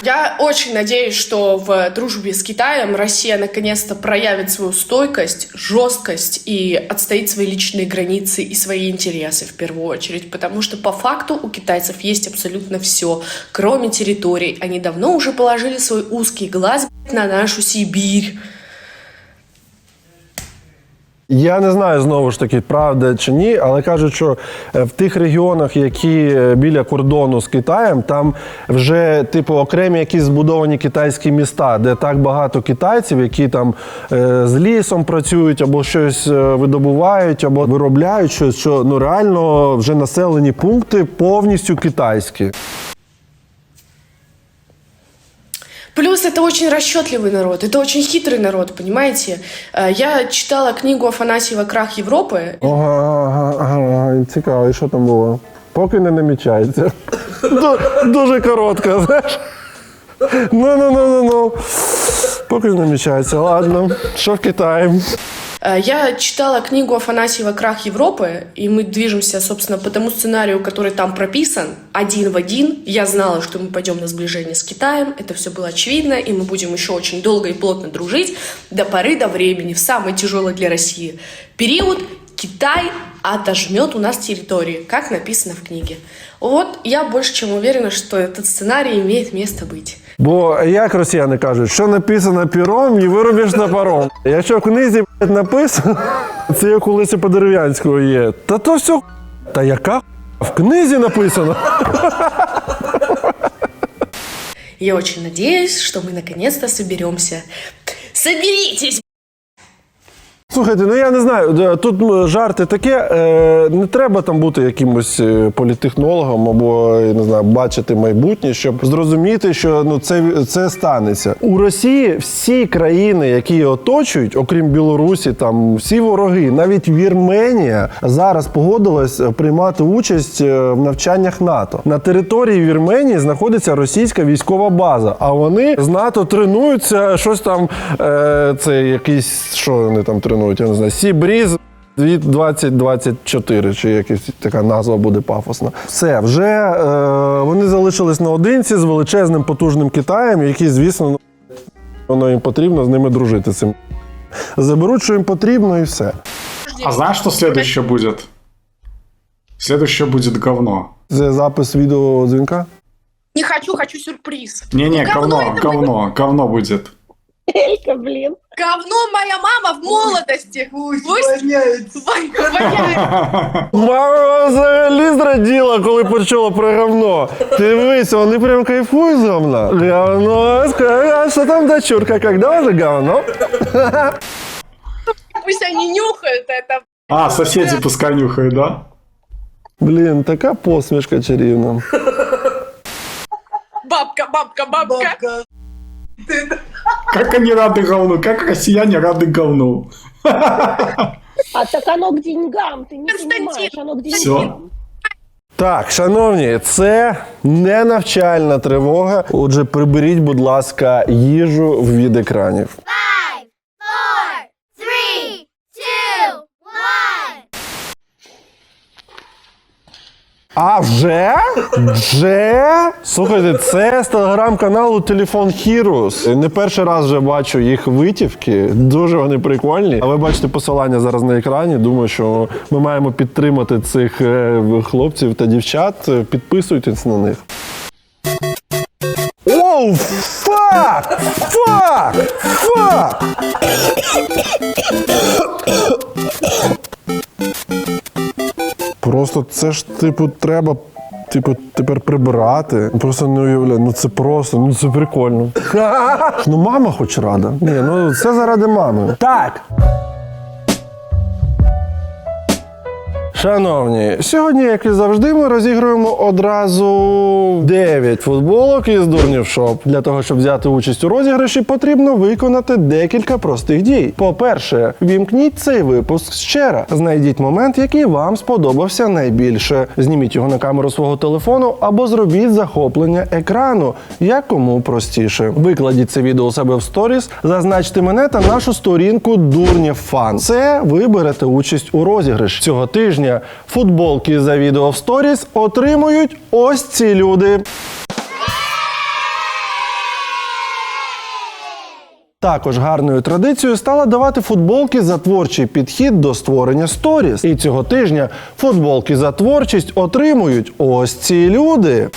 [SPEAKER 12] Я очень надеюсь, что в дружбе с Китаем Россия наконец-то проявит свою стойкость, жесткость и отстоит свои личные границы и свои интересы в первую очередь, потому что по факту у китайцев есть абсолютно все, кроме территорий. Они давно уже положили свой узкий глаз на нашу Сибирь.
[SPEAKER 1] Я не знаю, знову ж таки, правда чи ні, але кажуть, що в тих регіонах, які біля кордону з Китаєм, там вже, типу, окремі якісь збудовані китайські міста, де так багато китайців, які там з лісом працюють, або щось видобувають, або виробляють щось, що, ну, реально вже населені пункти повністю китайські.
[SPEAKER 12] Плюс это очень расчетливый народ, это очень хитрый народ, понимаете? Я читала книгу Афанасьева «Крах Європи».
[SPEAKER 1] Ага, цікаво, і що там було? Поки не намічається. Дуже коротко, знаєш? Ну. Поки не намічається, ладно. Що в Китаї?
[SPEAKER 12] Я читала книгу Афанасьева «Крах Европы», и мы движемся, собственно, по тому сценарию, который там прописан, один в один. Я знала, что мы пойдем на сближение с Китаем, это все было очевидно, и мы будем еще очень долго и плотно дружить до поры до времени, в самый тяжелый для России период,
[SPEAKER 18] Китай отожмет у нас территории, как написано в книге. Вот я больше чем уверена, что этот сценарий имеет место быть.
[SPEAKER 1] Бо, як росіяни кажуть, що написано пером, не виробиш топором. Якщо в книзі написано, це як у Лесі Подерев'янського є, та то все. Та яка в книзі написано?
[SPEAKER 18] Я очень надеюсь, что мы наконец-то соберемся. Соберитесь!
[SPEAKER 1] Слухайте, ну я не знаю, тут жарти таке, не треба там бути якимось політтехнологом або, я не знаю, бачити майбутнє, щоб зрозуміти, що ну, це станеться. У Росії всі країни, які її оточують, окрім Білорусі, там всі вороги, навіть Вірменія зараз погодилась приймати участь в навчаннях НАТО. На території Вірменії знаходиться російська військова база, а вони з НАТО тренуються, щось там, це якийсь, що вони там тренують? Я не знаю, Сі-Бріз 2024, чи якась така назва буде пафосна. Все, вже вони залишились наодинці з величезним потужним Китаєм, який, звісно, воно їм потрібно з ними дружити. Цим. Заберуть, що їм потрібно, і все.
[SPEAKER 19] А знаешь, что следующее будет? Следующее будет говно.
[SPEAKER 1] Це запис відеодзвінка?
[SPEAKER 18] Не хочу сюрприз.
[SPEAKER 19] Не-не, говно будет.
[SPEAKER 12] Элька, блин.
[SPEAKER 18] Говно моя мама в молодости. Пусть
[SPEAKER 1] Мама взагалі зраділа, коли почула про говно. Дивись, вони прям кайфують з говна. Говно, а що там дочурка, когда уже говно?
[SPEAKER 18] Пусть они нюхают это.
[SPEAKER 19] А, соседи пускай нюхают, да?
[SPEAKER 1] Блін, така посмішка чарівна.
[SPEAKER 18] Бабка.
[SPEAKER 19] Как они рады говну, как россияне рады говну.
[SPEAKER 12] А так оно к деньгам, ты не понимаешь, оно к деньгам.
[SPEAKER 19] Все.
[SPEAKER 1] Так, шановні, це не навчальна тривога. Отже, приберіть, будь ласка, їжу від екранів.
[SPEAKER 20] 5, 4, 3, 2, 1.
[SPEAKER 1] А вже? Слухайте, це з телеграм-каналу Телефон Heroes. Не перший раз вже бачу їх витівки. Дуже вони прикольні. А ви бачите посилання зараз на екрані. Думаю, що ми маємо підтримати цих хлопців та дівчат. Підписуйтесь на них. Оу, фак! Просто це ж, треба, тепер прибирати. Просто не уявляю, це прикольно. Ну, мама хоч рада. Ні, це заради мами. Так! Шановні, сьогодні, як і завжди, ми розігруємо одразу 9 футболок із Дурнів Шоп. Для того, щоб взяти участь у розіграші, потрібно виконати декілька простих дій. По-перше, вімкніть цей випуск ще раз. Знайдіть момент, який вам сподобався найбільше. Зніміть його на камеру свого телефону або зробіть захоплення екрану, як кому простіше. Викладіть це відео у себе в сторіс, зазначте мене та нашу сторінку Дурнів Фан. Це ви берете участь у розіграші. Цього тижня футболки за відео в сторіс отримують ось ці люди. Також гарною традицією стало давати футболки за творчий підхід до створення сторіс. І цього тижня футболки за творчість отримують ось ці люди.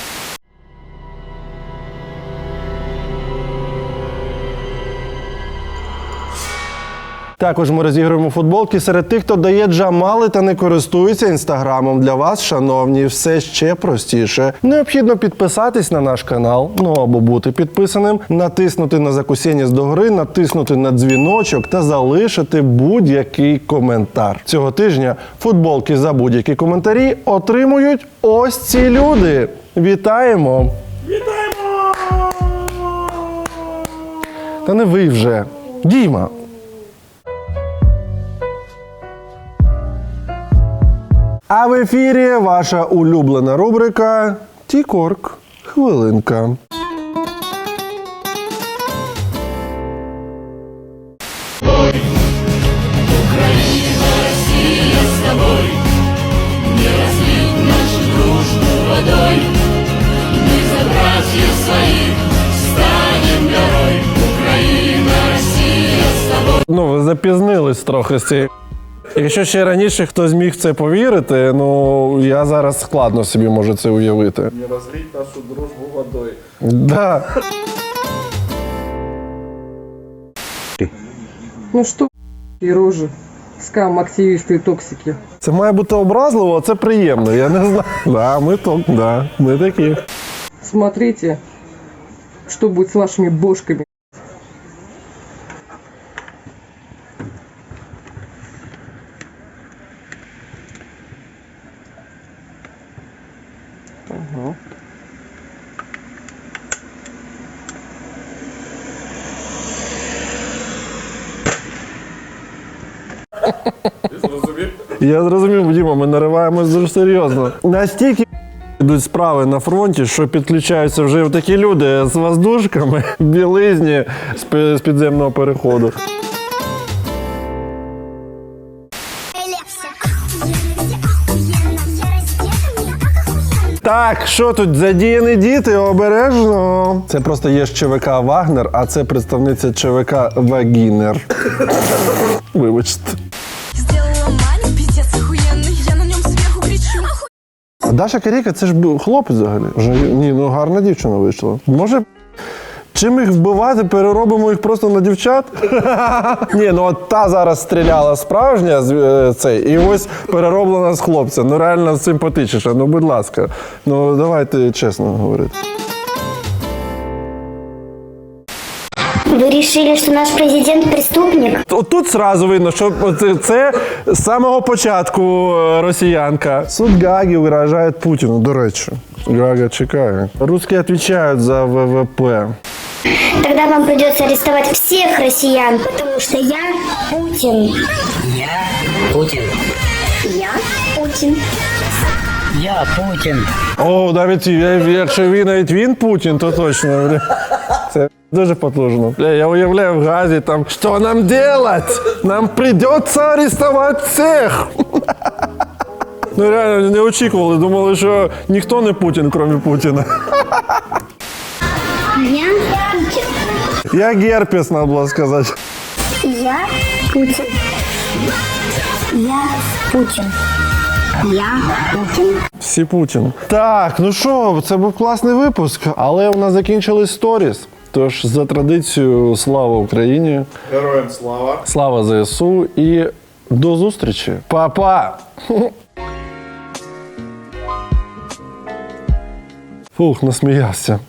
[SPEAKER 1] Також ми розігруємо футболки серед тих, хто дає джамали та не користується інстаграмом. Для вас, шановні, все ще простіше. Необхідно підписатись на наш канал, або бути підписаним, натиснути на закусєніс догори, натиснути на дзвіночок та залишити будь-який коментар. Цього тижня футболки за будь-які коментарі отримують ось ці люди. Вітаємо! Вітаємо! Та не ви вже. Діма! А в ефірі ваша улюблена рубрика «Тікорк. Хвилинка».
[SPEAKER 20] Украина, Россия с тобой, не разлить нашу дружбу водой. Мы за братьев своих станем горой. Украина, Россия с тобой.
[SPEAKER 1] Ви запізнились трохи з цією Якщо ще раніше хтось міг в це повірити, ну я зараз складно собі можу це уявити.
[SPEAKER 19] Не розлить нашу дружбу водою.
[SPEAKER 1] Да.
[SPEAKER 17] Ну что, и рожи, скам, активисты и токсики.
[SPEAKER 1] Це має бути образливо, а це приємно, я не знаю. Да, ми такі.
[SPEAKER 17] Смотрите, что будет с вашими бошками. Ага.
[SPEAKER 1] Я зрозумів, Діма, ми нариваємось дуже серйозно. Настільки йдуть справи на фронті, що підключаються вже такі люди з воздушками, білизні з підземного переходу. Так, що тут, задіяні діти, обережно. Це просто є ЧВК «Вагнер», а це представниця ЧВК «Вагінер». Вибачте. А Даша Каріка, це ж хлопець взагалі. Ні, ну гарна дівчина вийшла. Може, чим їх вбивати, переробимо їх просто на дівчат? Ні, ну от та зараз стріляла справжня, і ось перероблена з хлопця. Ну реально симпатичніша, ну будь ласка. Ну давайте чесно говорити.
[SPEAKER 21] Вы решили, что наш президент преступник?
[SPEAKER 1] Тут сразу видно, що це з самого початку росіянка. Суд Гааги угрожає Путіну, до речі. Гага чекає. Русские відповідають за ВВП.
[SPEAKER 21] Тогда вам придется арестовать всех россиян, потому что я Путин.
[SPEAKER 22] Я Путин.
[SPEAKER 21] Я Путин.
[SPEAKER 22] Я Путин.
[SPEAKER 1] О, навіть якщо навіть він Путін, то точно. Це дуже потужно. Я уявляю в Газі там, що нам делать? Нам придется арестовать всех. Ну реально не очікували, думали, що ніхто не Путін, крім Путіна.
[SPEAKER 21] Я Путин.
[SPEAKER 1] Я герпес, треба було сказати.
[SPEAKER 21] Я Путин. Я Путин. Я Путін.
[SPEAKER 1] Всі Путін. Так, ну що, це був класний випуск, але у нас закінчились сторіс. Тож, за традицією, слава Україні.
[SPEAKER 19] Героям слава.
[SPEAKER 1] Слава ЗСУ і до зустрічі. Па-па! Фух, насміявся.